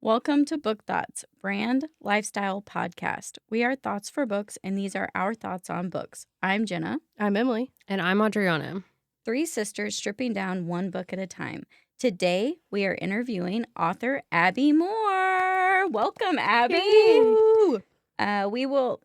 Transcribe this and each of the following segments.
Welcome to Book Thots, brand lifestyle podcast. We are thoughts for books, and these are our thoughts on books. I'm Jenna. I'm Emily. And I'm Adriana. Three sisters stripping down one book at a time. Today, we are interviewing author Abby Moore. Welcome, Abby. We will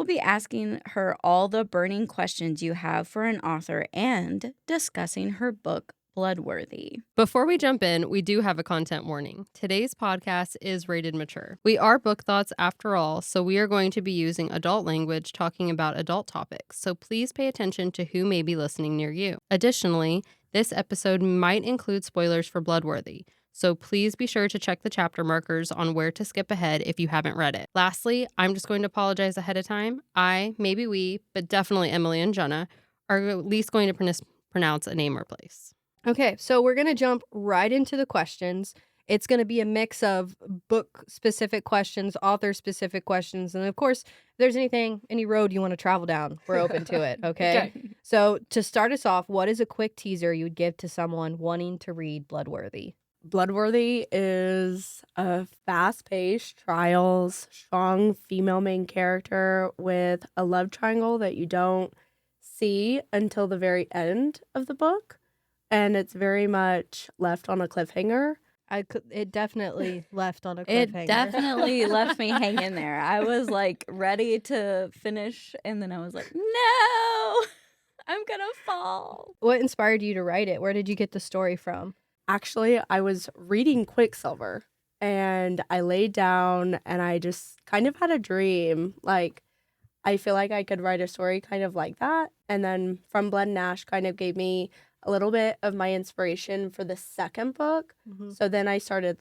be asking her all the burning questions you have for an author and discussing her book, Bloodworthy. Before we jump in, we do have a content warning. Today's podcast is rated mature. We are Book Thoughts after all, so we are going to be using adult language talking about adult topics, so please pay attention to who may be listening near you. Additionally, this episode might include spoilers for Bloodworthy, so please be sure to check the chapter markers on where to skip ahead if you haven't read it. Lastly, I'm just going to apologize ahead of time. Maybe we, but definitely Emily and Jenna, are at least going to pronounce a name or place. Okay, so we're going to jump right into the questions. It's going to be a mix of book-specific questions, author-specific questions, and of course, if there's any road you want to travel down, we're open to it, okay? So to start us off, what is a quick teaser you would give to someone wanting to read Bloodworthy? Bloodworthy is a fast-paced, trials, strong female main character with a love triangle that you don't see until the very end of the book. And it's very much left on a cliffhanger. It definitely left on a It cliffhanger. definitely left me hanging there. I was like ready to finish, and then I was like, no, I'm gonna fall. What inspired you to write it? Where did you get the story from? Actually, I was reading Quicksilver, and I laid down, and I just kind of had a dream. Like, I feel like I could write a story kind of like that. And then From Blood and Ash kind of gave me a little bit of my inspiration for the second book. Mm-hmm. So then I started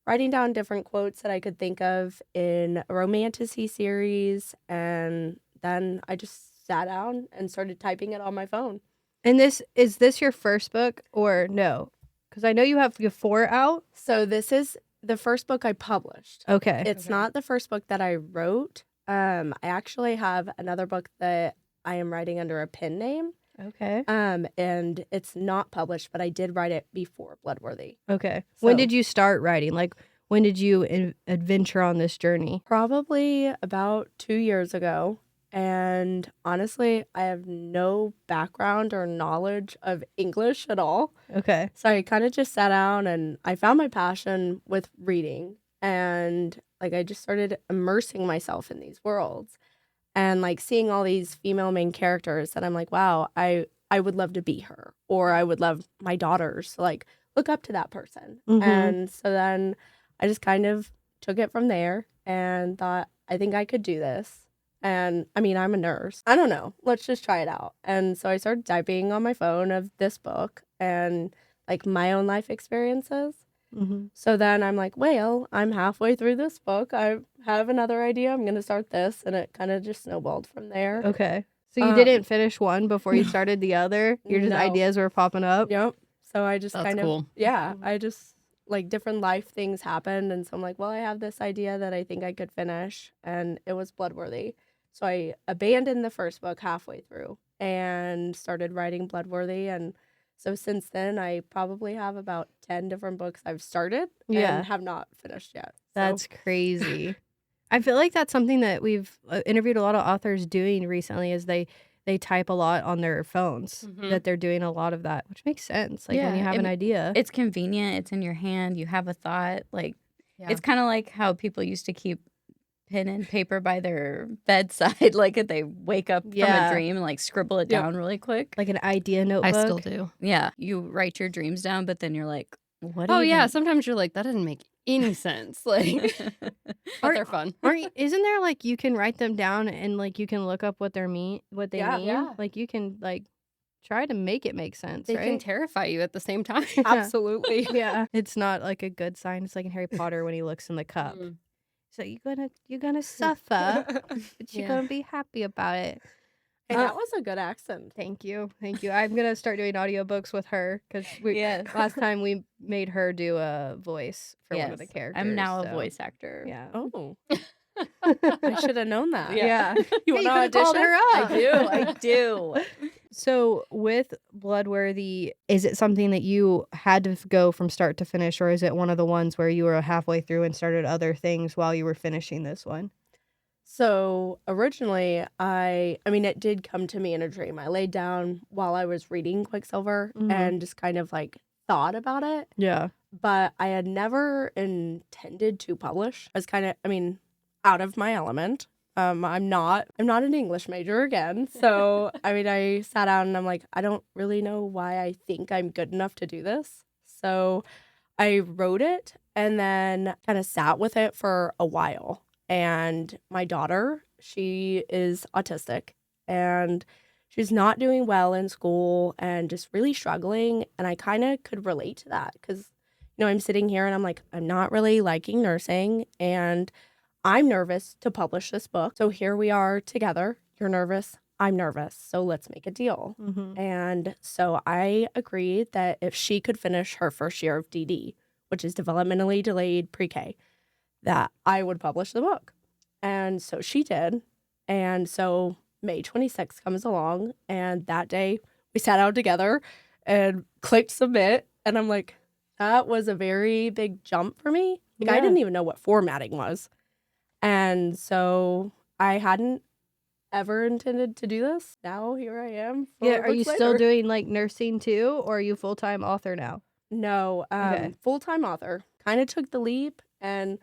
writing down different quotes that I could think of in a romantasy series, and then I just sat down and started typing it on my phone. And is this your first book or no? Because I know you have 4 out. So this is the first book I published. Okay. It's not the first book that I wrote. I actually have another book that I am writing under a pen name. Okay. And it's not published, but I did write it before Bloodworthy. Okay. So, When did you start writing? When did you adventure on this journey? Probably about 2 years ago. And honestly, I have no background or knowledge of English at all. Okay. So I kind of just sat down and I found my passion with reading. And I just started immersing myself in these worlds. And seeing all these female main characters that I'm like, wow, I would love to be her, or I would love my daughters to look up to that person. Mm-hmm. And so then I just kind of took it from there and thought, I think I could do this. And I mean, I'm a nurse. I don't know. Let's just try it out. And so I started typing on my phone of this book and my own life experiences. Mm-hmm. So then I'm like, well, I'm halfway through this book. I have another idea. I'm going to start this. And it kind of just snowballed from there. Okay. So you didn't finish one before you started the other? Your just No. ideas were popping up? Yep. So I just That's kind of, cool. yeah, I just different life things happened. And so I'm like, well, I have this idea that I think I could finish. And it was Bloodworthy. So I abandoned the first book halfway through and started writing Bloodworthy. And so since then, I probably have about 10 different books I've started and have not finished yet. So. That's crazy. I feel like that's something that we've interviewed a lot of authors doing recently is they type a lot on their phones, that they're doing a lot of that, which makes sense. When you have an idea. It's convenient. It's in your hand. You have a thought. It's kind of like how people used to keep pen and paper by their bedside, if they wake up from a dream and scribble it down really quick. Like an idea notebook. I still do. Yeah, you write your dreams down, but then you're like, what? Sometimes you're like, that doesn't make any sense. But they're fun. Isn't there you can write them down and you can look up what they mean? Yeah. You can try to make it make sense. They right? can terrify you at the same time. Absolutely. Yeah. It's not a good sign. It's like in Harry Potter when he looks in the cup. So you're gonna suffer, but you're gonna be happy about it. Hey, that was a good accent. Thank you. I'm gonna start doing audiobooks with her because last time we made her do a voice for one of the characters. I'm now a voice actor. Yeah. Oh. I should have known that. Yeah. You Yeah, want you to could've called audition? her up. I do. So with Bloodworthy, is it something that you had to go from start to finish, or is it one of the ones where you were halfway through and started other things while you were finishing this one? So originally, I mean, it did come to me in a dream. I laid down while I was reading Quicksilver and just kind of like thought about it, Yeah. but I had never intended to publish. I was kind of, I mean, out of my element. I'm not an English major again. So, I mean, I sat down and I'm like, I don't really know why I think I'm good enough to do this. So I wrote it and then kind of sat with it for a while. And my daughter, she is autistic and she's not doing well in school and just really struggling. And I kind of could relate to that because, I'm sitting here and I'm like, I'm not really liking nursing and I'm nervous to publish this book. So here we are together. You're nervous. I'm nervous. So let's make a deal. And so I agreed that if she could finish her first year of DD, which is developmentally delayed pre-K, that I would publish the book. And so she did. And so May 26th comes along. And that day we sat out together and clicked submit. And I'm like, that was a very big jump for me. Like, I didn't even know what formatting was. And so I hadn't ever intended to do this. Now here I am. Yeah. Are you still doing like nursing too, or are you full-time author now? No, Okay. full-time author. Kind of took the leap and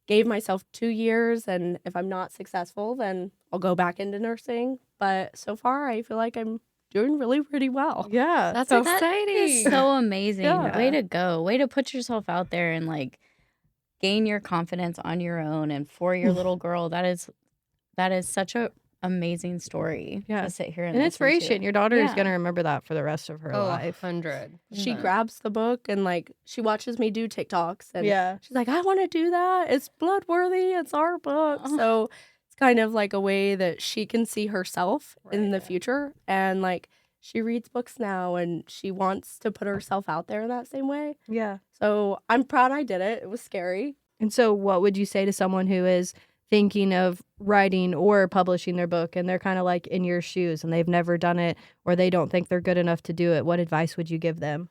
gave myself 2 years. And if I'm not successful, then I'll go back into nursing. But so far, I feel like I'm doing really, really well. Yeah. That's So- exciting. It's so amazing. Yeah. Way to go. Way to put yourself out there and like gain your confidence on your own and for your little girl. That is such a amazing story Yeah. to sit here and An listen to. inspiration. Your daughter is Yeah. going to remember that for the rest of her Oh, life. 100. She grabs the book and like she watches me do TikToks and Yeah. she's like, I want to do that. It's Bloodworthy. It's our book. Oh. So it's kind of like a way that she can see herself in the Right. future. And like she reads books now and she wants to put herself out there in that same way. Yeah. So I'm proud I did it. It was scary. And so what would you say to someone who is thinking of writing or publishing their book and they're kind of like in your shoes and they've never done it or they don't think they're good enough to do it? What advice would you give them?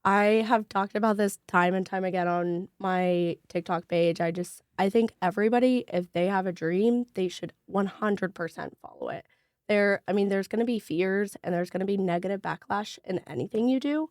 I have talked about this time and time again on my TikTok page. I think everybody, if they have a dream, they should 100% follow it. There's going to be fears and there's going to be negative backlash in anything you do,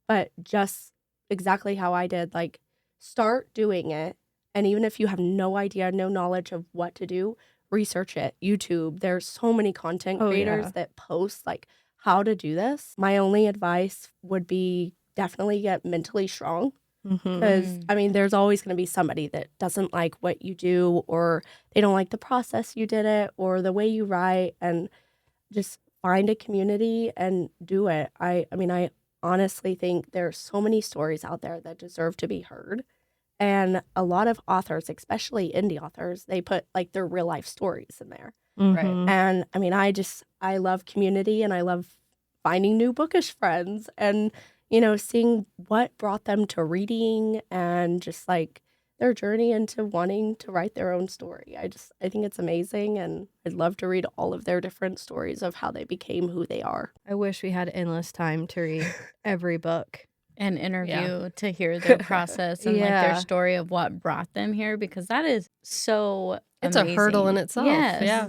but just exactly how I did, like start doing it. And even if you have no idea, no knowledge of what to do, research it. YouTube, there's so many content Oh, creators yeah. that post like how to do this. My only advice would be definitely get mentally strong because there's always going to be somebody that doesn't like what you do or they don't like the process you did it or the way you write, and just find a community and do it. I honestly think there's so many stories out there that deserve to be heard. And a lot of authors, especially indie authors, they put like their real life stories in there. Right. And I love community and I love finding new bookish friends and, seeing what brought them to reading and just like their journey into wanting to write their own story. I think it's amazing. And I'd love to read all of their different stories of how they became who they are. I wish we had endless time to read every book. An interview to hear their process and like Yeah. their story of what brought them here, because that is so It's amazing. a hurdle in itself. Yes. Yeah.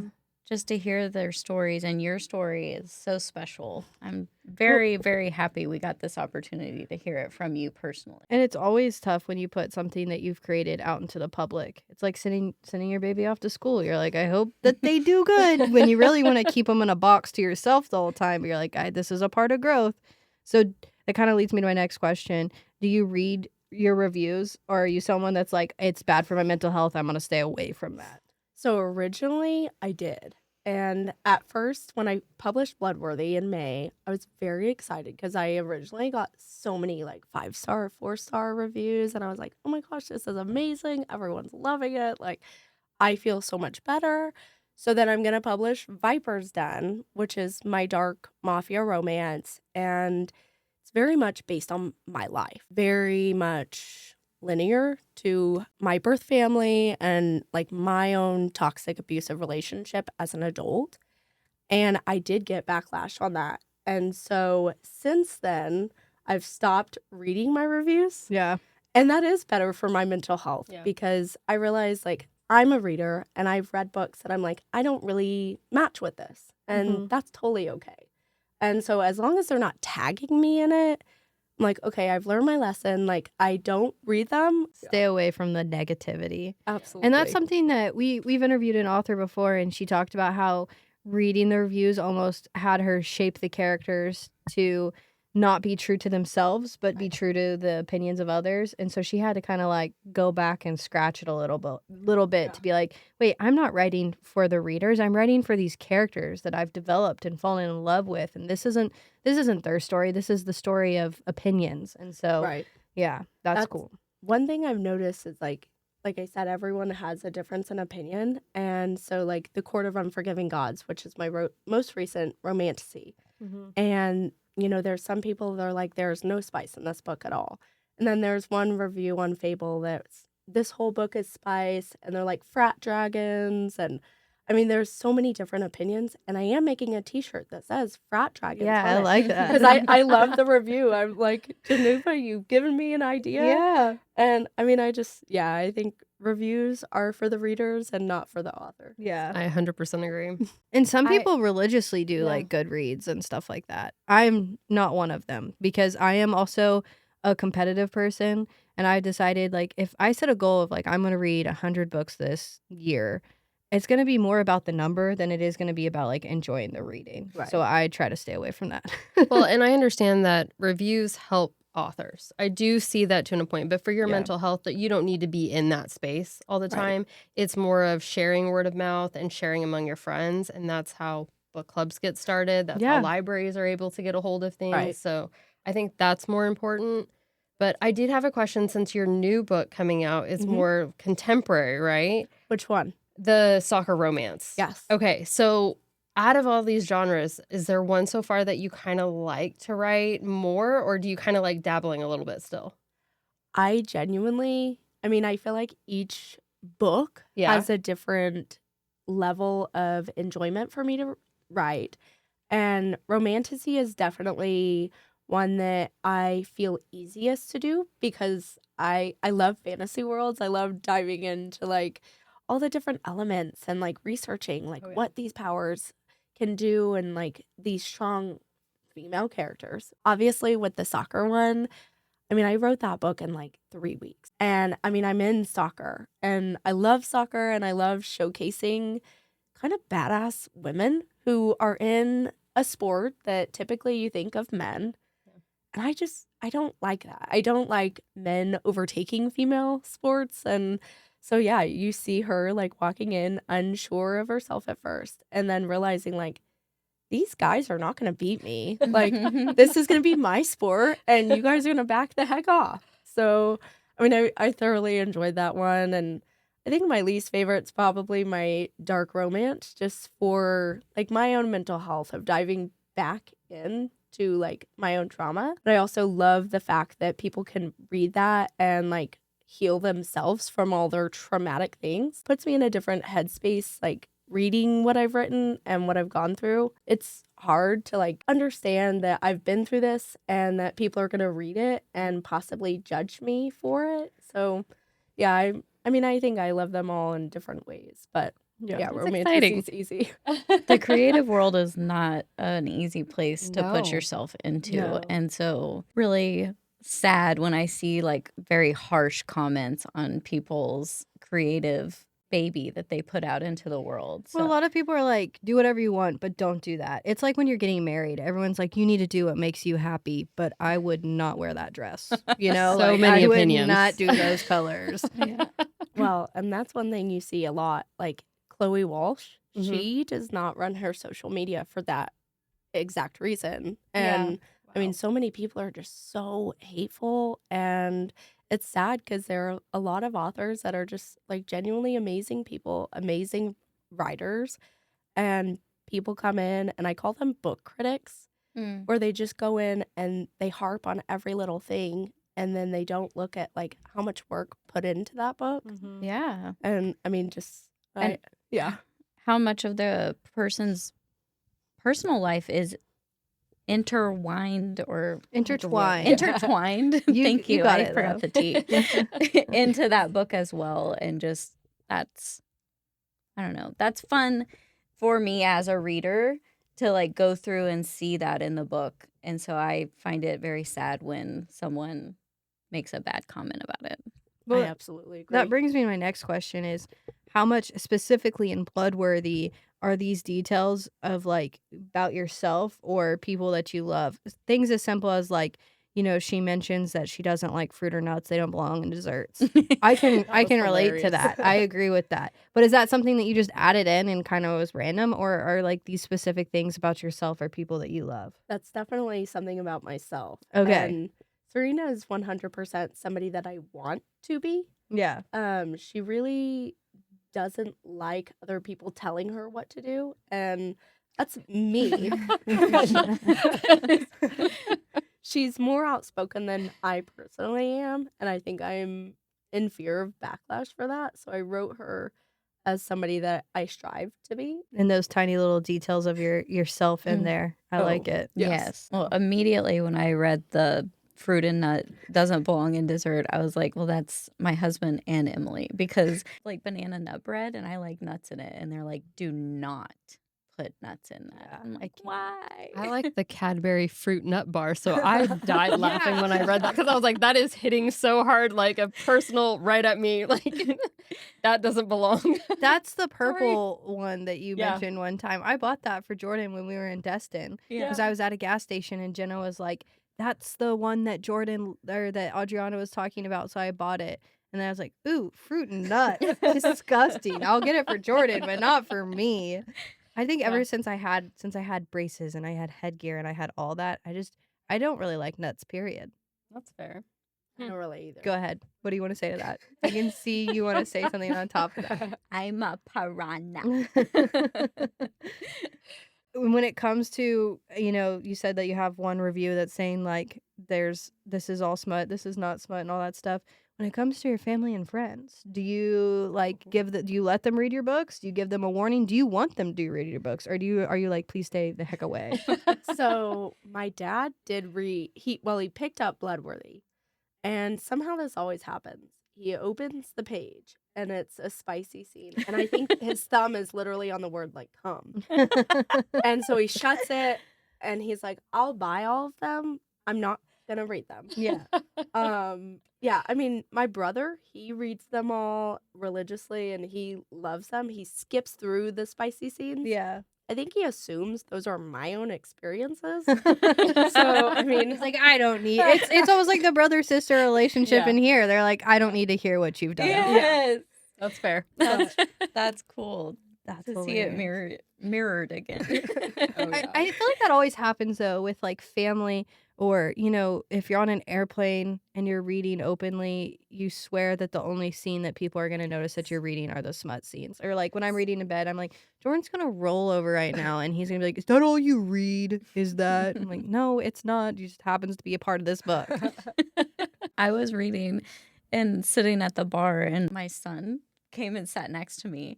Just to hear their stories, and your story is so special. I'm very, very happy we got this opportunity to hear it from you personally. And it's always tough when you put something that you've created out into the public. It's like sending your baby off to school. You're like, I hope that they do good, when you really want to keep them in a box to yourself the whole time. But you're like, this is a part of growth. So that kind of leads me to my next question. Do you read your reviews, or are you someone that's like, it's bad for my mental health, I'm going to stay away from that? So originally I did. And at first, when I published Bloodworthy in May, I was very excited because I originally got so many like 5-star, 4-star reviews. And I was like, oh my gosh, this is amazing. Everyone's loving it. Like, I feel so much better. So then I'm going to publish Viper's Den, which is my dark mafia romance. And it's very much based on my life. Very much linear to my birth family and like my own toxic abusive relationship as an adult. And I did get backlash on that. And so since then, I've stopped reading my reviews. Yeah. And that is better for my mental health because I realize like I'm a reader and I've read books that I'm like, I don't really match with this. And that's totally okay. And so as long as they're not tagging me in it, I'm like, okay, I've learned my lesson. Like, I don't read them. Stay away from the negativity. Absolutely. And that's something that we've interviewed an author before, and she talked about how reading the reviews almost had her shape the characters to not be true to themselves, but be true to the opinions of others. And so she had to kind of like go back and scratch it a little bit to be like, wait, I'm not writing for the readers. I'm writing for these characters that I've developed and fallen in love with. And this isn't their story. This is the story of opinions. And so, yeah, that's cool. One thing I've noticed is like I said, everyone has a difference in opinion. And so like The Court of Unforgiving Gods, which is my most recent romantasy. And you know, there's some people that are like, there's no spice in this book at all. And then there's one review on Fable that's, this whole book is spice. And they're like frat dragons. And I mean, there's so many different opinions. And I am making a t-shirt that says frat dragons. Yeah, I like that. Because I love the review. I'm like, Geneva, you've given me an idea. Yeah. And I mean, I think reviews are for the readers and not for the author. Yeah. I 100% agree. And some people religiously do like Goodreads and stuff like that. I'm not one of them because I am also a competitive person. And I decided like if I set a goal of like I'm going to read 100 books this year, it's going to be more about the number than it is going to be about like enjoying the reading. Right. So I try to stay away from that. Well, and I understand that reviews help authors. I do see that to a point, but for your mental health, that you don't need to be in that space all the time. It's more of sharing word of mouth and sharing among your friends, and that's how book clubs get started. That's how libraries are able to get a hold of things. So I think that's more important. But I did have a question, since your new book coming out is more contemporary, right? Which one? The soccer romance. Yes. Okay, so out of all these genres, is there one so far that you kind of like to write more, or do you kind of like dabbling a little bit still? I genuinely, I mean, I feel like each book has a different level of enjoyment for me to write. And romantasy is definitely one that I feel easiest to do because I love fantasy worlds. I love diving into like all the different elements and like researching like what these powers can do and like these strong female characters. Obviously with the soccer one, I mean, I wrote that book in like 3 weeks. And I mean, I'm in soccer and I love soccer and I love showcasing kind of badass women who are in a sport that typically you think of men. And I don't like that. I don't like men overtaking female sports. And so, yeah, you see her like walking in unsure of herself at first and then realizing like, these guys are not going to beat me. Like, this is going to be my sport and you guys are going to back the heck off. So, I mean, I thoroughly enjoyed that one. And I think my least favorite's probably my dark romance, just for like my own mental health of diving back in to like my own trauma. But I also love the fact that people can read that and like heal themselves from all their traumatic things. Puts me in a different headspace, like reading what I've written and what I've gone through. It's hard to like understand that I've been through this and that people are going to read it and possibly judge me for it. So yeah, I mean, I think I love them all in different ways, but yeah, romantasy is easy. The creative world is not an easy place to put yourself into. No. And so really sad when I see like very harsh comments on people's creative baby that they put out into the world. So. Well, a lot of people are like, do whatever you want, but don't do that. It's like when you're getting married. Everyone's like, you need to do what makes you happy, but I would not wear that dress. You know, So like, many I opinions. would not do those colors. Well, and that's one thing you see a lot. Like Chloe Walsh, she does not run her social media for that exact reason. And I mean, so many people are just so hateful, and it's sad because there are a lot of authors that are just like genuinely amazing people, amazing writers, and people come in and I call them book critics, where they just go in and they harp on every little thing and then they don't look at like how much work put into that book. Yeah. And I mean, just And yeah, how much of the person's personal life is intertwined or Intertwined. intertwined. Thank you you. got I it, forgot though. the T into that book as well. And just that's, I don't know, that's fun for me as a reader to like go through and see that in the book. And so I find it very sad when someone makes a bad comment about it. Well, I absolutely agree. that brings me to my next question is how much specifically in Bloodworthy are these details of like about yourself or people that you love? Things as simple as like, she mentions that she doesn't like fruit or nuts. They don't belong in desserts. I can relate to hilarious. that. I agree with that. But is that something that you just added in and kind of was random, or are like these specific things about yourself or people that you love? That's definitely something about myself. Okay. And Serena is 100% somebody that I want to be. Yeah. She really doesn't like other people telling her what to do, and that's me. She's more outspoken than I personally am, and I think I'm in fear of backlash for that. So I wrote her as somebody that I strive to be. And those tiny little details of yourself in there. I like it. Yes. Well, immediately when I read the fruit and nut doesn't belong in dessert, I was like, well, that's my husband and Emily, because like banana nut bread and I like nuts in it. And they're like, do not put nuts in that. I'm like, why? I like the Cadbury fruit nut bar, so I died laughing when I read that because I was like, that is hitting so hard, like a personal right at me. Like, that doesn't belong. That's the purple one that you Yeah. mentioned one time. I bought that for Jordan when we were in Destin because I was at a gas station and Jenna was like, that's the one that that Adriana was talking about, so I bought it. And then I was like, ooh, fruit and nut. Disgusting. I'll get it for Jordan, but not for me. I think ever since I had braces and I had headgear and I had all that, I don't really like nuts, period. That's fair. I don't really either. Go ahead. What do you want to say to that? I can see you want to say something on top of that. I'm a piranha. When it comes to, you said that you have one review that's saying like this is all smut, this is not smut and all that stuff. When it comes to your family and friends, do you like do you let them read your books? Do you give them a warning? Do you want them to read your books, or are you like, please stay the heck away? So my dad did he picked up Bloodworthy, and somehow this always happens. He opens the page and it's a spicy scene, and I think his thumb is literally on the word like come. And so he shuts it and he's like, I'll buy all of them, I'm not gonna read them. Yeah. Yeah, I mean, my brother, he reads them all religiously and he loves them. He skips through the spicy scenes. Yeah. I think he assumes those are my own experiences. So, I mean, It's like, I don't need it's almost like the brother-sister relationship in here. They're like, I don't need to hear what you've done. Yes. That's fair. That's cool. That's To see it mirrored again. I feel like that always happens though with like family, or if you're on an airplane and you're reading openly, you swear that the only scene that people are going to notice that you're reading are the smut scenes. Or like when I'm reading in bed, I'm like, Jordan's going to roll over right now and he's going to be like, is that all you read? Is that? I'm like, no, it's not. It just happens to be a part of this book. I was reading and sitting at the bar, and my son came and sat next to me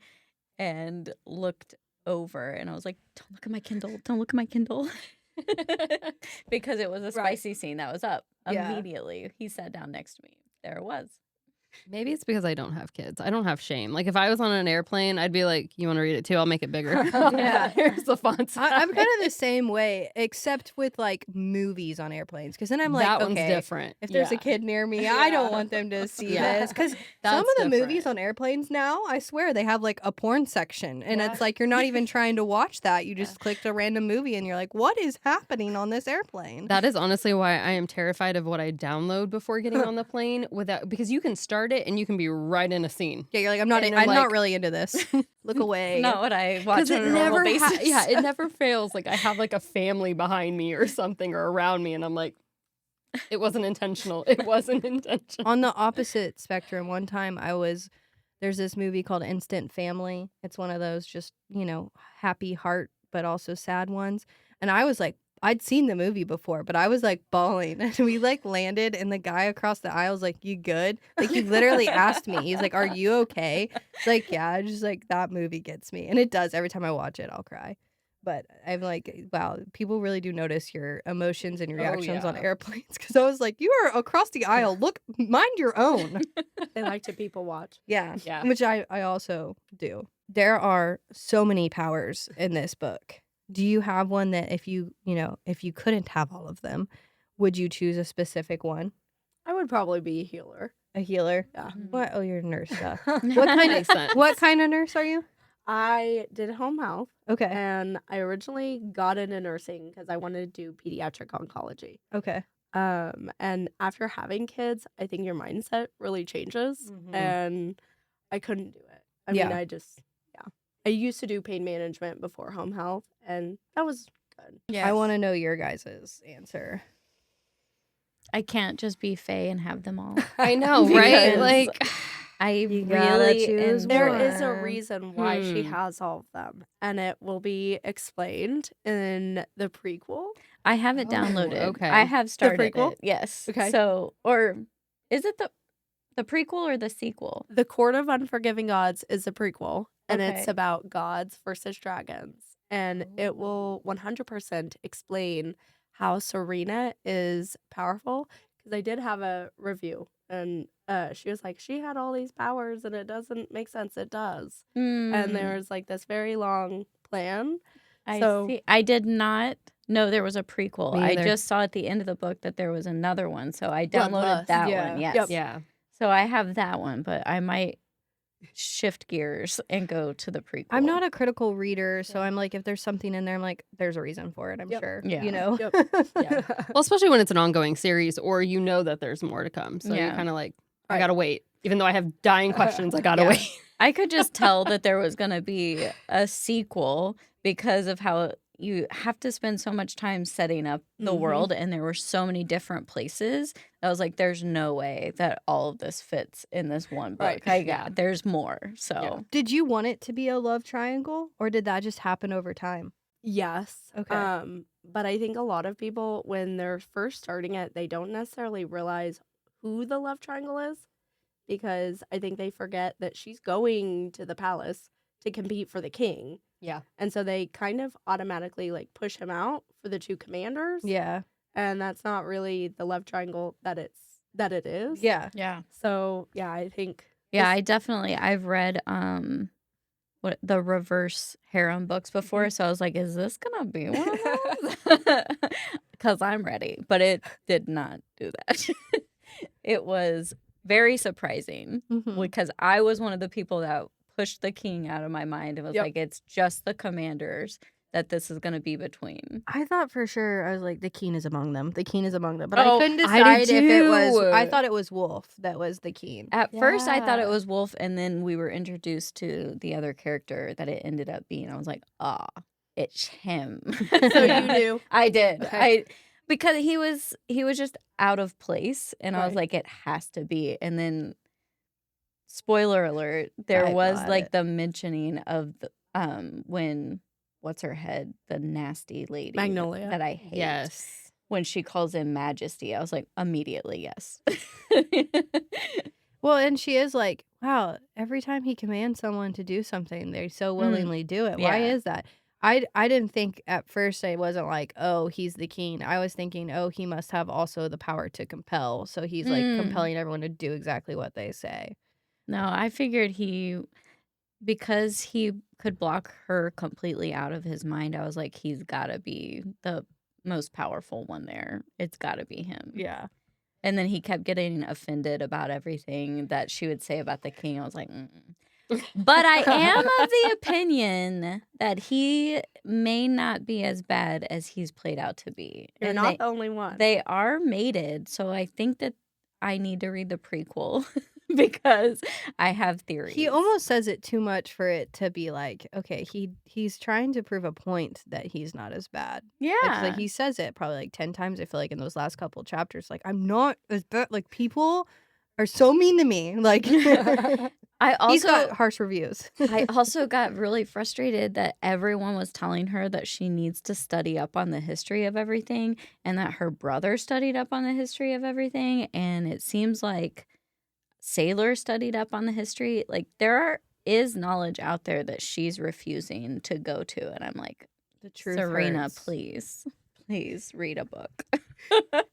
and looked over, and I was like, don't look at my Kindle, don't look at my Kindle. Because it was a spicy scene that was up. Yeah. Immediately he sat down next to me. There it was. Maybe it's because I don't have kids. I don't have shame. Like if I was on an airplane, I'd be like, you want to read it too? I'll make it bigger. Yeah. Here's the font size. I'm kind of the same way, except with like movies on airplanes, because then I'm like, that okay, one's different. if there's a kid near me, I don't want them to see this. Because some of the movies on airplanes now, I swear, they have like a porn section. And it's like, you're not even trying to watch that. You just clicked a random movie and you're like, what is happening on this airplane? That is honestly why I am terrified of what I download before getting on the plane, because you can start it and you can be right in a scene. Yeah, you're like, I'm not really into this. Look away. Not what I watch on a normal never basis. it never fails. Like I have like a family behind me or something or around me, and I'm like, it wasn't intentional. It wasn't intentional. On the opposite spectrum, one time there's this movie called Instant Family. It's one of those just, happy heart, but also sad ones. And I was like I'd seen the movie before, but I was like bawling. And we like landed and the guy across the aisle was like, "You good?" Like he literally asked me. He's like, "Are you okay?" It's like, yeah, just like that movie gets me. And it does. Every time I watch it, I'll cry. But I'm like, wow, people really do notice your emotions and your reactions on airplanes. Because I was like, you are across the aisle. Look, mind your own. They like to people watch. Yeah. Yeah. Which I also do. There are so many powers in this book. Do you have one that if you couldn't have all of them, would you choose a specific one? I would probably be a healer. A healer? Yeah. What? Oh, you're a nurse stuff. Makes sense. What kind of nurse are you? I did home health, Okay. and I originally got into nursing because I wanted to do pediatric oncology. Okay. And after having kids, I think your mindset really changes, and I couldn't do it. I mean, I used to do pain management before home health, and that was good. I want to know your guys' answer. I can't just be Faye and have them all. I know, right? Because Like, I gotta really choose There enjoy. is a reason why she Hmm. has all of them, and it will be explained in the prequel. I have it Oh, downloaded. okay. I have started prequel? it. Yes. Okay. So, or is it the prequel or the sequel? The Court of Unforgiving Gods is the prequel, and it's Okay. about gods versus dragons. And it will 100% explain how Serena is powerful. Because I did have a review, and she was like, she had all these powers, and it doesn't make sense. It does. And there's like this very long plan. I so- see. I did not know there was a prequel. Me I either. just saw at the end of the book that there was another one, so I downloaded Bloodlust. that Yeah. one. Yes. Yep. yeah. So I have that one, but I might shift gears and go to the prequel. I'm not a critical reader, so I'm like, if there's something in there, I'm like, there's a reason for it, I'm Yep. sure. Yeah. You know? Yep. Yeah. Well, especially when it's an ongoing series or you know that there's more to come. So you're Yeah. kind of like, I Right. gotta wait. Even though I have dying questions, I gotta Yeah. wait. I could just tell that there was going to be a sequel because of how you have to spend so much time setting up the Mhm. world, and there were so many different places. I was like, there's no way that all of this fits in this one book. Right. Yeah. There's more. So Yeah. Did you want it to be a love triangle, or did that just happen over time? Yes. Okay. But I think a lot of people, when they're first starting it, they don't necessarily realize who the love triangle is, because I think they forget that she's going to the palace to compete for the king. Yeah. And so they kind of automatically like push him out for the two commanders. Yeah. And that's not really the love triangle that it is. Yeah. yeah. So yeah, I think Yeah, this- I've read what the reverse harem books before, so I was like, is this gonna be one of those? Because I'm ready. But it did not do that. It was very surprising Mhm. because I was one of the people that pushed the king out of my mind and was Yep. like, it's just the commanders that this is gonna be between. I thought for sure, I was like, the king is among them. The king is among them. But Oh, I couldn't I decide did if it was, too. I thought it was Wolf that was the king. At first, I thought it Yeah. was Wolf, and then we were introduced to the other character that it ended up being. I was like, it's him. So you knew. I did. Okay. Because he was just out of place, and I was Right. like, it has to be. And then, spoiler alert, there I was got like it. the mentioning of the, when what's her head, the nasty lady Magnolia. that I hate. Yes. When she calls him Majesty, I was like, immediately yes. Well, and she is like, wow, every time he commands someone to do something, they so willingly do it. Why yeah. is that? I didn't think at first, I wasn't like, oh, he's the king. I was thinking, oh, he must have also the power to compel. So he's like compelling everyone to do exactly what they say. No, I figured because he could block her completely out of his mind, I was like, he's got to be the most powerful one there. It's got to be him. Yeah. And then he kept getting offended about everything that she would say about the king. I was like, mm-mm. But I am of the opinion that he may not be as bad as he's played out to be. You're And not the only one. they are mated, so I think that I need to read the prequel because I have theories. He almost says it too much for it to be like, okay, he's trying to prove a point that he's not as bad. yeah. Like he says it probably like 10 times, I feel like, in those last couple chapters. Like, I'm not as bad. Like, people are so mean to me. Like, He's got harsh reviews. I also got really frustrated that everyone was telling her that she needs to study up on the history of everything and that her brother studied up on the history of everything. And it seems like Sailor studied up on the history. Like is knowledge out there that she's refusing to go to. And I'm like, The truth Serena, hurts. please read a book.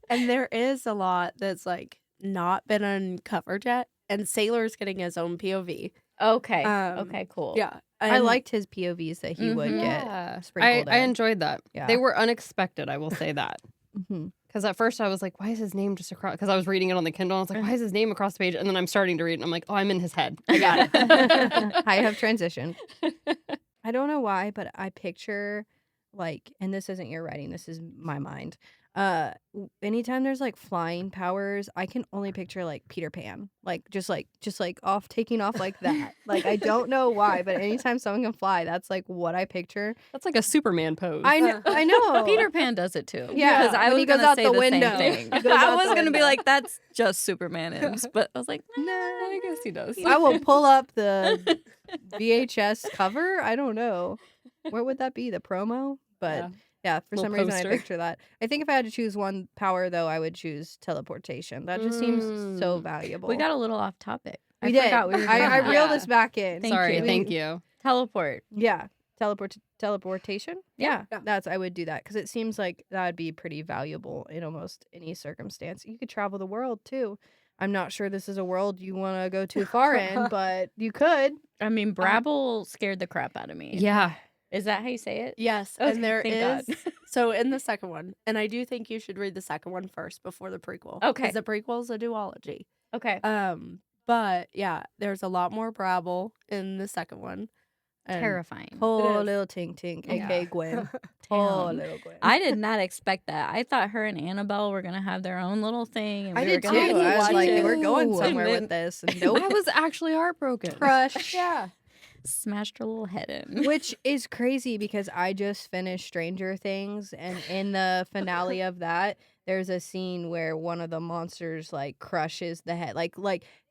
And there is a lot that's like not been uncovered yet. And Sailor's getting his own POV. Okay. Okay, cool. Yeah. I liked his POVs that he would Yeah. get sprinkled I in. enjoyed that. Yeah. They were unexpected, I will say that. Mhm. Because at first I was like, why is his name just across? Because I was reading it on the Kindle. I was like, why is his name across the page? And then I'm starting to read and I'm like, oh, I'm in his head. I got it. I have transitioned. I don't know why, but I picture like, and this isn't your writing, this is my mind. Anytime there's like flying powers, I can only picture like Peter Pan, like just off taking off like that. Like I don't know why, but anytime someone can fly, that's like what I picture. That's like a Superman pose. I know. Peter Pan does it too. Yeah, because I when was he goes gonna out say the the window. same thing. He goes I out was the gonna be window. like, that's just Superman is, but I was like, Nah, I guess he does. I will pull up the VHS cover. I don't know. Where would that be? The promo? But yeah, for Little some reason poster. I picture that. I think if I had to choose one power, though, I would choose teleportation. That just seems so valuable. we got a little off topic. We I did. forgot we were I doing reeled that. us back in. Sorry, you. thank you. Teleport. Yeah. Teleportation? Yeah. I would do that because it seems like that would be pretty valuable in almost any circumstance. You could travel the world too. I'm not sure this is a world you want to go too far in, but you could. I mean, Brabble scared the crap out of me. Yeah. Is that how you say it? Yes, Okay, and there thank is. God. So in the second one, and I do think you should read the second one first before the prequel. Okay. Because the prequel is a duology. Okay. But yeah, there's a lot more Brabble in the second one. And Terrifying. Poor is. little Tink Tink, Yeah. aka Gwen. Poor Damn. little Gwen. I did not expect that. I thought her and Annabelle were gonna have their own little thing. And I we were did too. gonna didn't I was watch like, it. we're going Ooh. somewhere And with this. And nope. I was actually heartbroken. Crush. Yeah. smashed her little head in. Which is crazy because I just finished Stranger Things, and in the finale of that, there's a scene where one of the monsters like crushes the head. Like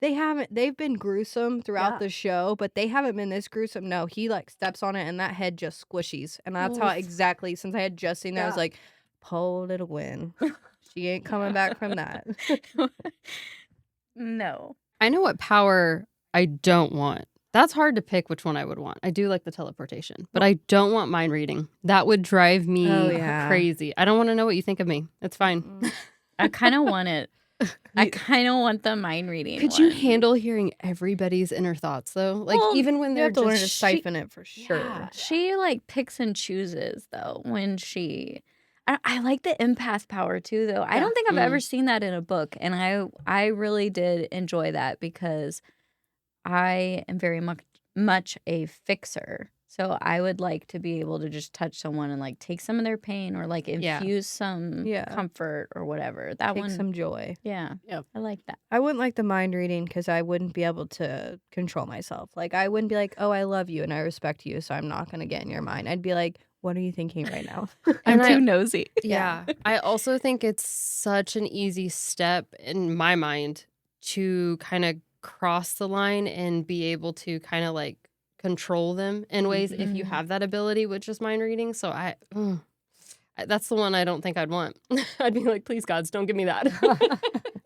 they've been gruesome throughout Yeah. the show, but they haven't been this gruesome. No, he like steps on it and that head just squishies. And that's how Oof. exactly, since I had just seen that, I was Yeah. like, poor little Gwen. She ain't coming back from that. No. I know what power I don't want. That's hard to pick which one I would want. I do like the teleportation, but I don't want mind reading. That would drive me Oh, yeah. crazy. I don't want to know what you think of me. It's fine. Mm. I kind of want it. I kind of want the mind reading. Could you one. handle hearing everybody's inner thoughts though? Like Well, even when You they're have to learn to just siphon it for sure. Yeah. She like picks and chooses though when she. I like the empath power too though. I Yeah. don't think I've Mm. ever seen that in a book, and I really did enjoy that because I am very much a fixer. So I would like to be able to just touch someone and like take some of their pain or like Yeah. infuse some Yeah. comfort or whatever. That Take one, some joy. yeah, Yep. I like that. I wouldn't like the mind reading because I wouldn't be able to control myself. Like, I wouldn't be like, oh, I love you and I respect you, so I'm not going to get in your mind. I'd be like, what are you thinking right now? I'm And I- too nosy. Yeah. I also think it's such an easy step in my mind to kind of cross the line and be able to kind of like control them in ways if you Mhm. have that ability with just mind reading. So that's the one I don't think I'd want. I'd be like, please, gods, don't give me that.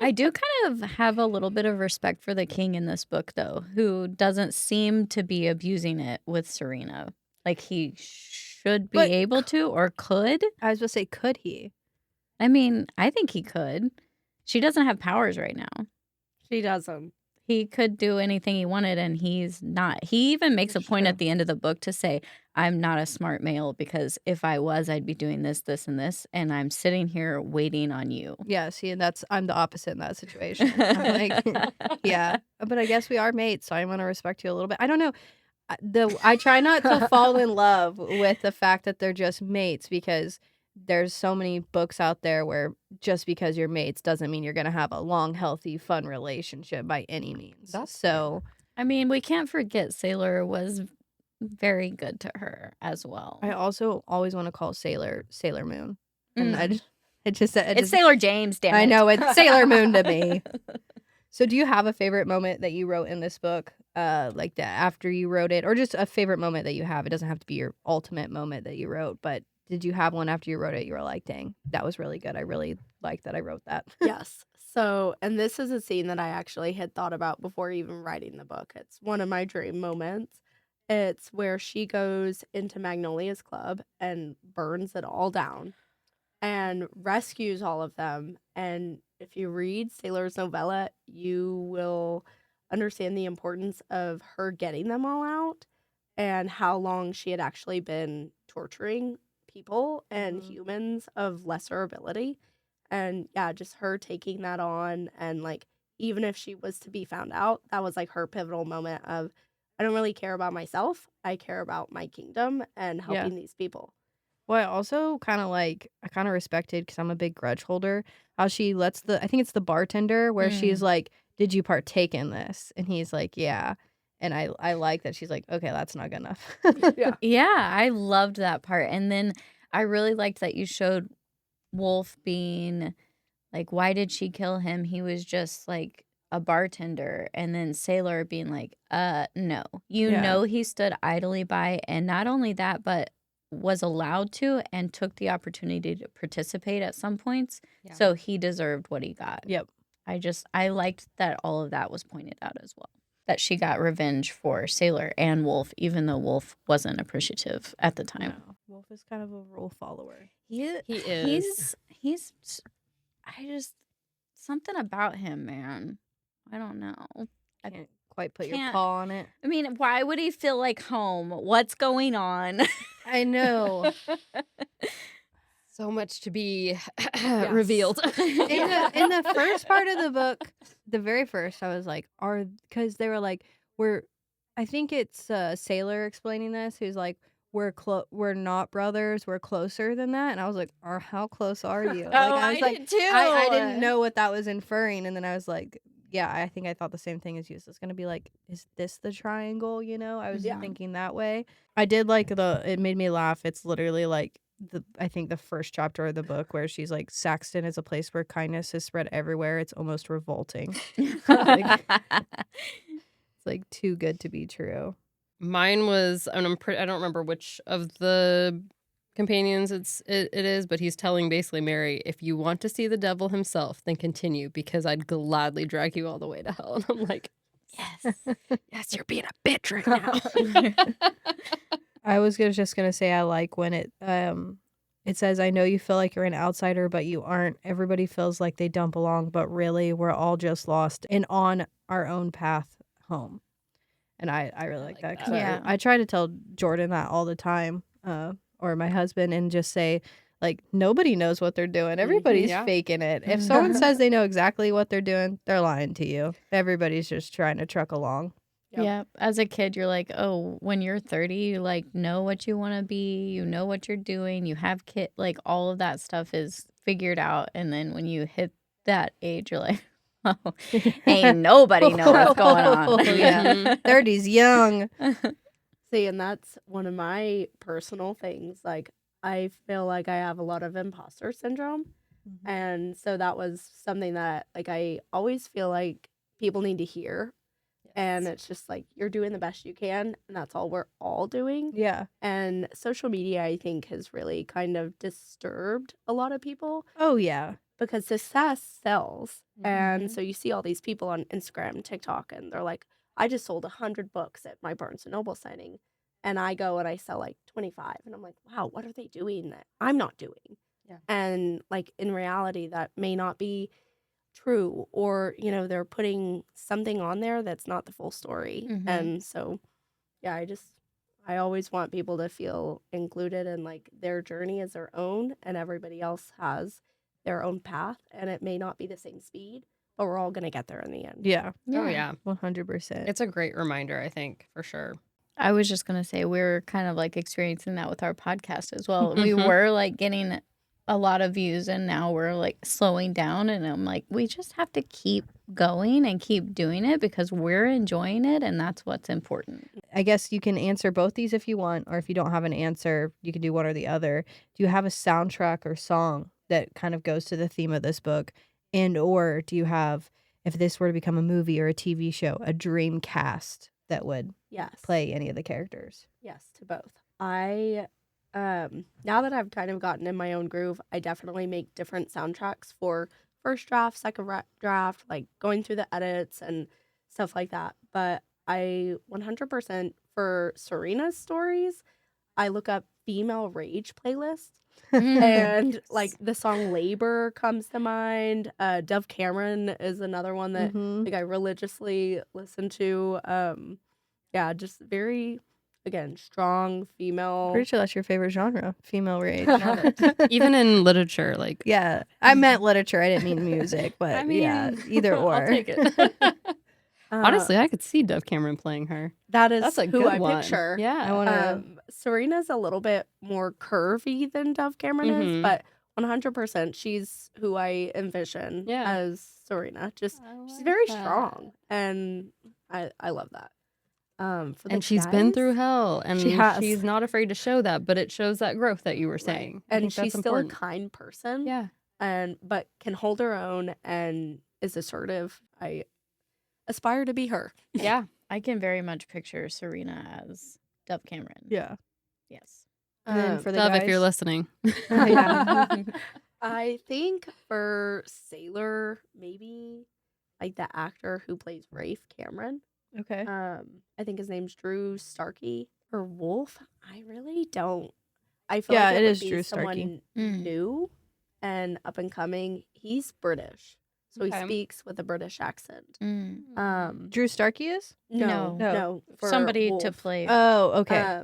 I do kind of have a little bit of respect for the king in this book, though, who doesn't seem to be abusing it with Serena. Like he should be But able to or could. I was going to say, could he? I mean, I think he could. She doesn't have powers right now. She doesn't. He could do anything he wanted, and he's not. He even makes a That's point true. at the end of the book to say, I'm not a smart male because if I was, I'd be doing this, this, and this, and I'm sitting here waiting on you. Yeah, see, and I'm the opposite in that situation. I'm like, yeah, but I guess we are mates, so I want to respect you a little bit. I don't know. I try not to fall in love with the fact that they're just mates because there's so many books out there where just because you're mates doesn't mean you're going to have a long, healthy, fun relationship by any means. So I mean, we can't forget Sailor was very good to her as well. I also always want to call Sailor Moon. And Mm. it's It's Sailor James, damn it. I know, it's Sailor Moon to me. So do you have a favorite moment that you wrote in this book like that after you wrote it, or just a favorite moment that you have? It doesn't have to be your ultimate moment that you wrote, but did you have one after you wrote it you were like, dang, that was really good, I really like that I wrote that? Yes. So, and this is a scene that I actually had thought about before even writing the book. It's one of my dream moments. It's where she goes into Magnolia's club and burns it all down and rescues all of them. And if you read Sailor's novella, you will understand the importance of her getting them all out and how long she had actually been torturing people and humans of lesser ability. And yeah, just her taking that on, and like, even if she was to be found out, that was like her pivotal moment of, I don't really care about myself. I care about my kingdom and Yeah. helping these people. Well, I also kind of respected, because I'm a big grudge holder, how she lets I think it's the bartender, where she's like, did you partake in this? And he's like, yeah. And I like that she's like, okay, that's not good enough. Yeah. Yeah, I loved that part. And then I really liked that you showed Wolf being like, why did she kill him? He was just like a bartender. And then Sailor being like, no. You Yeah. know, he stood idly by, and not only that, but was allowed to and took the opportunity to participate at some points. Yeah. So he deserved what he got. Yep. I liked that all of that was pointed out as well. That she got revenge for Sailor and Wolf, even though Wolf wasn't appreciative at the time. No. Wolf is kind of a rule follower. He is. He's something about him, man. I don't know. I can't quite put your can't- paw on it. I mean, why would he feel like home? What's going on? I know. So much to be revealed. In the first part of the book, the very first, I was like, because they were like, I think it's Sailor explaining this, who's like, we're not brothers, we're closer than that. And I was like, how close are you? Like, I was like, did too. I didn't know what that was inferring. And then I was like, yeah, I think I thought the same thing as you. So it's going to be like, is this the triangle? You know, I was thinking that way. I did like it made me laugh. It's literally like, I think the first chapter of the book, where she's like, Saxton is a place where kindness is spread everywhere. It's almost revolting. It's like too good to be true. Mine was, and I don't remember which of the companions it is, but he's telling basically Mary, if you want to see the devil himself, then continue, because I'd gladly drag you all the way to hell. And I'm like, yes, you're being a bitch right now. I was just gonna say, I like when it says, I know you feel like you're an outsider, but you aren't. Everybody feels like they don't belong, but really we're all just lost and on our own path home. And I really like that, because Yeah. I try to tell Jordan that all the time, or my husband, and just say, like, nobody knows what they're doing. Everybody's faking it. If someone says they know exactly what they're doing, they're lying to you. Everybody's just trying to truck along. Yep. Yeah. As a kid, you're like, oh, when you're 30, you like know what you want to be. You know what you're doing. You have like all of that stuff is figured out. And then when you hit that age, you're like, oh, ain't nobody know what's going on. Yeah. 30's young. See, and that's one of my personal things. Like, I feel like I have a lot of imposter syndrome. And so that was something that, like, I always feel like people need to hear. And it's just like, you're doing the best you can, and that's all we're all doing. Yeah. And social media, I think, has really kind of disturbed a lot of people, Oh, yeah. because success sells. And so you see all these people on Instagram and TikTok, and they're like, I just sold 100 books at my Barnes & Noble signing. And I go and I sell like 25. And I'm like, wow, what are they doing that I'm not doing? Yeah. And like, in reality, that may not be true, or they're putting something on there that's not the full story. And so yeah, I always want people to feel included, and like, their journey is their own, and everybody else has their own path, and it may not be the same speed, but we're all gonna get there in the end. Yeah. Oh, yeah. 100%. It's a great reminder, I think, for sure. I was just going to say, we're kind of like experiencing that with our podcast as well. We were like getting a lot of views, and now we're like slowing down, and I'm like, we just have to keep going and keep doing it, because we're enjoying it, and that's what's important. I guess you can answer both these if you want, or if you don't have an answer, you can do one or the other. Do you have a soundtrack or song that kind of goes to the theme of this book? And or do you have, if this were to become a movie or a TV show, a dream cast that would Yes. play any of the characters. Yes, to both. I now that I've kind of gotten in my own groove, I definitely make different soundtracks for first draft, second draft, like going through the edits and stuff like that. But I 100% for Serena's stories, I look up female rage playlists. And like the song Labor comes to mind. Dove Cameron is another one that like I religiously listen to. Yeah, just very, again, strong female. Pretty sure that's your favorite genre, female rage. Even in literature, like Yeah, I meant literature. I didn't mean music, but I mean, yeah, either or. I'll take it. honestly, I could see Dove Cameron playing her. That is That's a who good I one. picture. Yeah, I want to. Serena's a little bit more curvy than Dove Cameron is, but 100% she's who I envision as Serena. Just she's very strong, and I love that. For the and she's been guys, through hell, and She has. she's not afraid to show that, but it shows that growth that you were saying. I and think she's that's still important. a kind person. Yeah. But can hold her own and is assertive. I aspire to be her. Yeah. I can very much picture Serena as Dove Cameron. Yeah. Yes. And then for the Dove, guys, if you're listening. yeah. I think for Sailor, maybe like the actor who plays Rafe Cameron. Okay. I think his name's Drew Starkey or Wolf. I really don't. I feel Yeah, like it would is be Drew Starkey. someone Mm. new and up and coming. He's British, so Okay. he speaks with a British accent. Mm. Drew Starkey is? No, for Somebody to Wolf. play. Oh, okay. Yeah,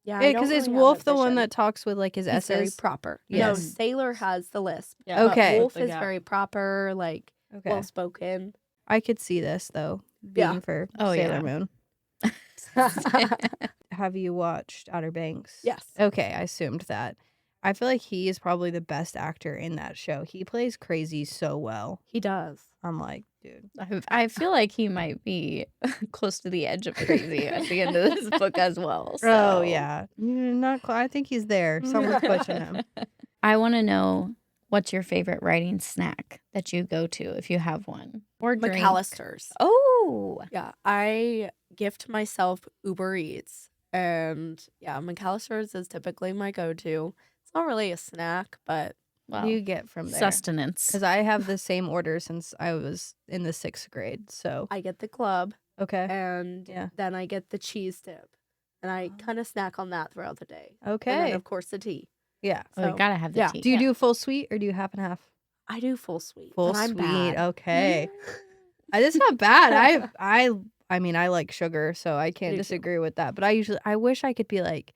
Yeah, I because don't is really have Wolf a the one vision. that talks with like his He's very S's? proper. No, Yes. Sailor has the lisp. Yeah. but Okay. Wolf The is gap. very proper, like Okay. well spoken. I could see this though, Yeah. being for Oh, Sailor yeah. Moon. Have you watched Outer Banks? Yes. Okay, I assumed that. I feel like he is probably the best actor in that show. He plays crazy so well. He does. I'm like, dude. I feel like he might be close to the edge of crazy at the end of this book as well. Oh so. yeah, I think he's there. Someone's pushing him. I want to know what's your favorite writing snack that you go to if you have one, or drink. McAllister's. Oh, Yeah, I gift myself Uber Eats, and yeah, McAllister's is typically my go-to. It's not really a snack, but What well, do you get from there? sustenance. Because I have the same order since I was in the 6th grade. So I get the club, okay, and Yeah. then I get the cheese dip, and I kind of snack on that throughout the day. And okay, then of course the tea. yeah. Oh, you So, gotta have the yeah. tea. Do you do full sweet or do you half and half? I do full sweet. Full and I'm sweet. bad. Okay. It's not bad. I mean, I like sugar, so I can't do too. disagree with that. But I wish I could be like,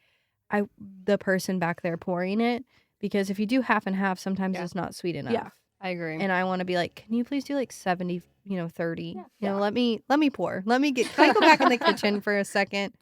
the person back there pouring it, because if you do half and half, sometimes Yeah. it's not sweet enough. Yeah. I agree. And I want to be like, can you please do like 70, 30? Yeah. You know, let me pour. Can I go back in the kitchen for a second?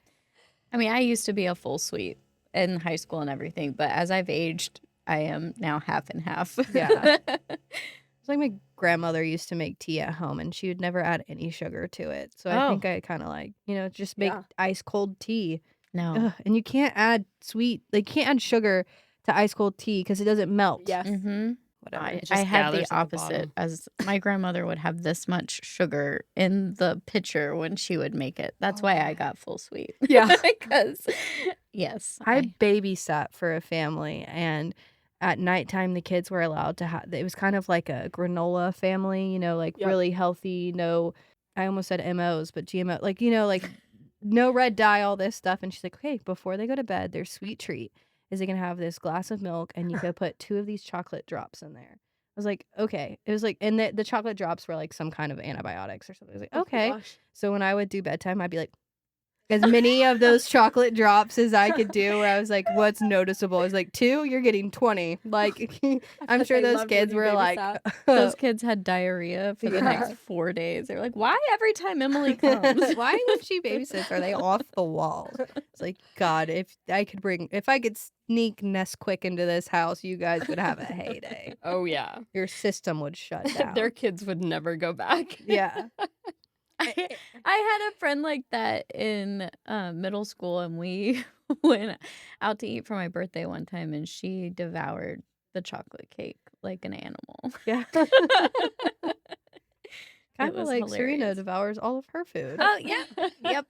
I mean, I used to be a full sweet in high school and everything, but as I've aged, I am now half and half. Yeah. It's like my grandmother used to make tea at home, and she would never add any sugar to it. So I Oh. think I kind of like, just make Yeah. ice cold tea. No. Ugh, and you can't add can't add sugar to ice cold tea because it doesn't melt. Yes. Mm-hmm. Whatever. I, It just I had gathers the at the opposite, bottom. as my grandmother would have this much sugar in the pitcher when she would make it. That's why I got full sweet. Yeah. Because, yes. I babysat for a family, and at nighttime the kids were allowed to have. It was kind of like a granola family, like Yep. really healthy. No, I almost said MOs, but GMO, like no red dye, all this stuff. And she's like, okay, before they go to bed, their sweet treat is they can have this glass of milk, and you could put 2 of these chocolate drops in there. I was like, okay. It was like, and the chocolate drops were like some kind of antibiotics or something. I was like, Oh my okay. gosh. So when I would do bedtime, I'd be like, as many of those chocolate drops as I could do, where I was like, what's noticeable? I was like, 2, you're getting 20. Like, I'm bet sure they those loved when kids you were like, babysat. Those kids had diarrhea for the Yeah. next 4 days. They were like, why every time Emily comes? why when she babysits are they off the wall? It's like, God, if I could sneak Nesquik into this house, you guys would have a heyday. Oh yeah. Your system would shut down. Their kids would never go back. Yeah. I had a friend like that in middle school, and we went out to eat for my birthday one time, and she devoured the chocolate cake like an animal. Yeah. Kind It of was like Serena hilarious. devours all of her food. Oh, yeah. Yep.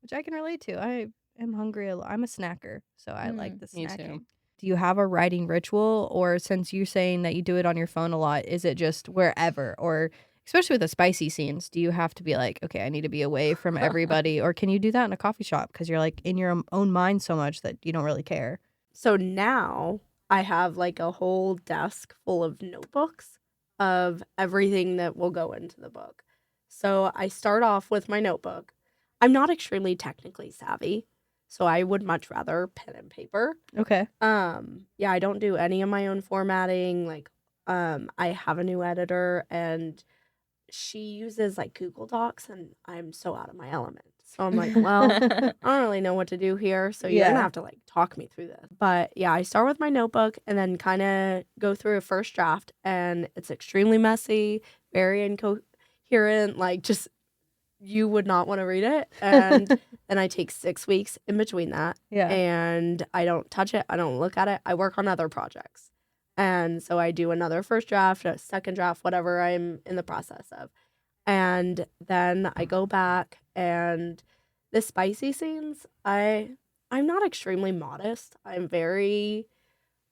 Which I can relate to. I am hungry a lot. I'm a snacker, so I like the Me snacking. too. Do you have a writing ritual, or since you're saying that you do it on your phone a lot, is it just wherever? Or especially with the spicy scenes, do you have to be like, okay, I need to be away from everybody, or can you do that in a coffee shop because you're like in your own mind so much that you don't really care? So now I have like a whole desk full of notebooks of everything that will go into the book. So I start off with my notebook. I'm not extremely technically savvy, so I would much rather pen and paper. Okay. Yeah, I don't do any of my own formatting. Like, I have a new editor and she uses like Google Docs and I'm so out of my element. So I'm like, well, I don't really know what to do here. So you're gonna have to like talk me through this. But yeah, I start with my notebook and then kind of go through a first draft, and it's extremely messy, very incoherent, like just you would not want to read it. And then I take 6 weeks in between that. Yeah. And I don't touch it. I don't look at it. I work on other projects. And so I do another first draft, a second draft, whatever I'm in the process of. And then I go back, and the spicy scenes, I'm not extremely modest. I'm very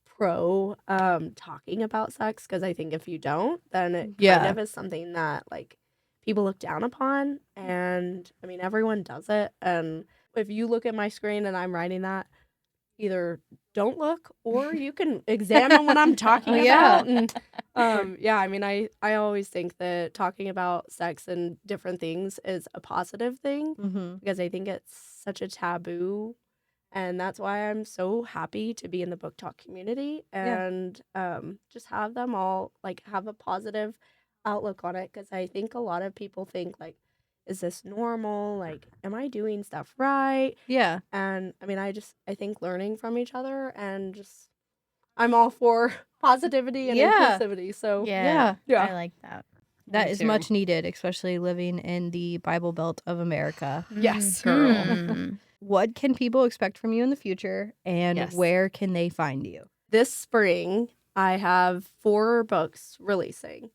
pro talking about sex, because I think if you don't, then it kind of is something that like people look down upon. And I mean, everyone does it. And if you look at my screen and I'm writing that, either don't look or you can examine what I'm talking about. And yeah, I mean, I always think that talking about sex and different things is a positive thing, because I think it's such a taboo. And that's why I'm so happy to be in the book talk community and just have them all like have a positive outlook on it. Because I think a lot of people think like, is this normal? Like, am I doing stuff right? Yeah. And I mean, I think learning from each other, and just I'm all for positivity and inclusivity. So Yeah. Yeah. I like that. That Me is too. much needed, especially living in the Bible Belt of America. Yes, girl. Mhm. What can people expect from you in the future, and Yes. where can they find you? This spring, I have 4 books releasing.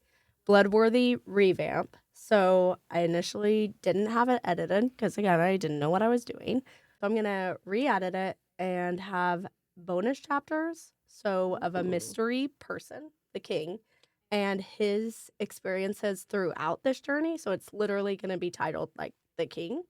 Bloodworthy Revamp. So I initially didn't have it edited because, again, I didn't know what I was doing. So I'm going to re-edit it and have bonus chapters. So of a mystery person, the king, and his experiences throughout this journey. So it's literally going to be titled like The King.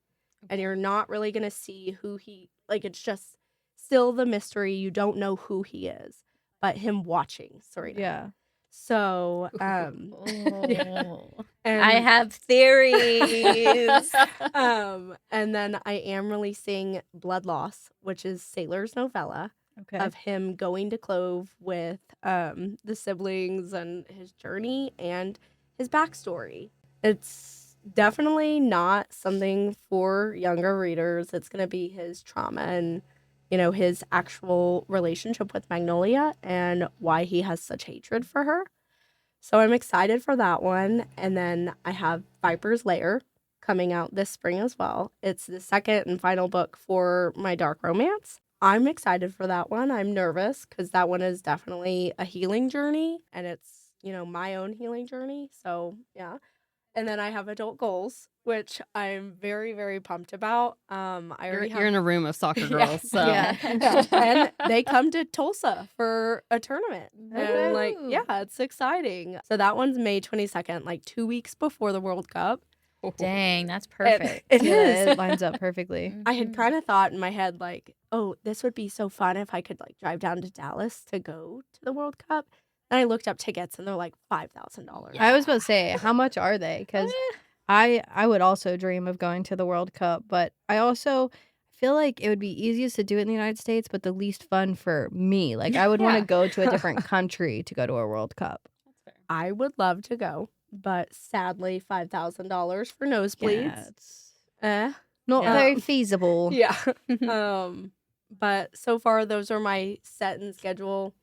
And you're not really going to see who he, like, it's just still the mystery. You don't know who he is, but him watching Serena. Yeah. So, Oh. and I have theories. and then I am releasing Blood Loss, which is Sailor's novella Okay. of him going to Clove with the siblings and his journey and his backstory. It's definitely not something for younger readers. It's going to be his trauma and, you know, his actual relationship with Magnolia and why he has such hatred for her. So I'm excited for that one. And then I have Viper's Lair coming out this spring as well. It's the second and final book for my dark romance. I'm excited for that one. I'm nervous because that one is definitely a healing journey, and it's, you know, my own healing journey. So yeah. And then I have Adult Goals, which I'm very, very pumped about. You're in a room of soccer girls, so Yeah. And they come to Tulsa for a tournament. And like, Woo. yeah, it's exciting. So that one's May 22nd, like 2 weeks before the World Cup. Dang, that's perfect. It Yeah, is. it lines up perfectly. I had kind of thought in my head, like, oh, this would be so fun if I could like drive down to Dallas to go to the World Cup. And I looked up tickets and they're like $5,000. I was about to say, how much are they? Because I would also dream of going to the World Cup, but I also feel like it would be easiest to do it in the United States, but the least fun for me. Like, I would want to Yeah. go to a different country to go to a World Cup. I would love to go, but sadly, $5,000 for nosebleeds. Yeah, it's not Yeah. very feasible. Yeah. But so far, those are my set and schedule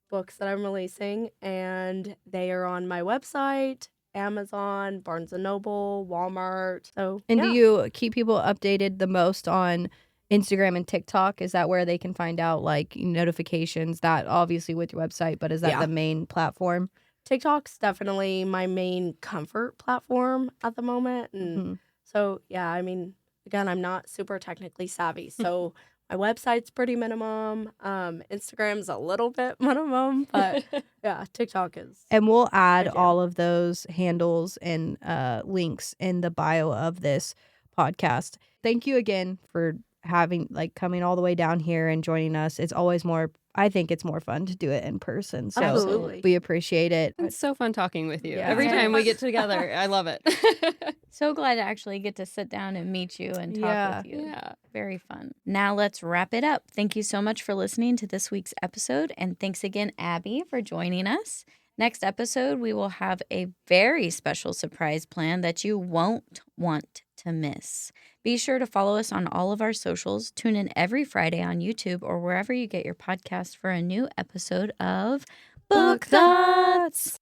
books that I'm releasing, and they are on my website, Amazon, Barnes & Noble, Walmart. So, And do yeah. you keep people updated the most on Instagram and TikTok? Is that where they can find out like notifications? That obviously with your website, but is that Yeah. the main platform? TikTok's definitely my main comfort platform at the moment. And Mhm. so, yeah, I mean, again, I'm not super technically savvy. So my website's pretty minimum. Instagram's a little bit minimum, but yeah, TikTok is. And we'll add my jam. all of those handles and links in the bio of this podcast. Thank you again for coming all the way down here and joining us. It's always I think it's more fun to do it in person. So Absolutely. we appreciate it. It's so fun talking with you. Yeah. Every Yeah. time we get together, I love it. So glad to actually get to sit down and meet you and talk Yeah. with you. Yeah. Very fun. Now let's wrap it up. Thank you so much for listening to this week's episode. And thanks again, Abby, for joining us. Next episode, we will have a very special surprise plan that you won't want to miss. Be sure to follow us on all of our socials. Tune in every Friday on YouTube or wherever you get your podcast for a new episode of Book Thoughts.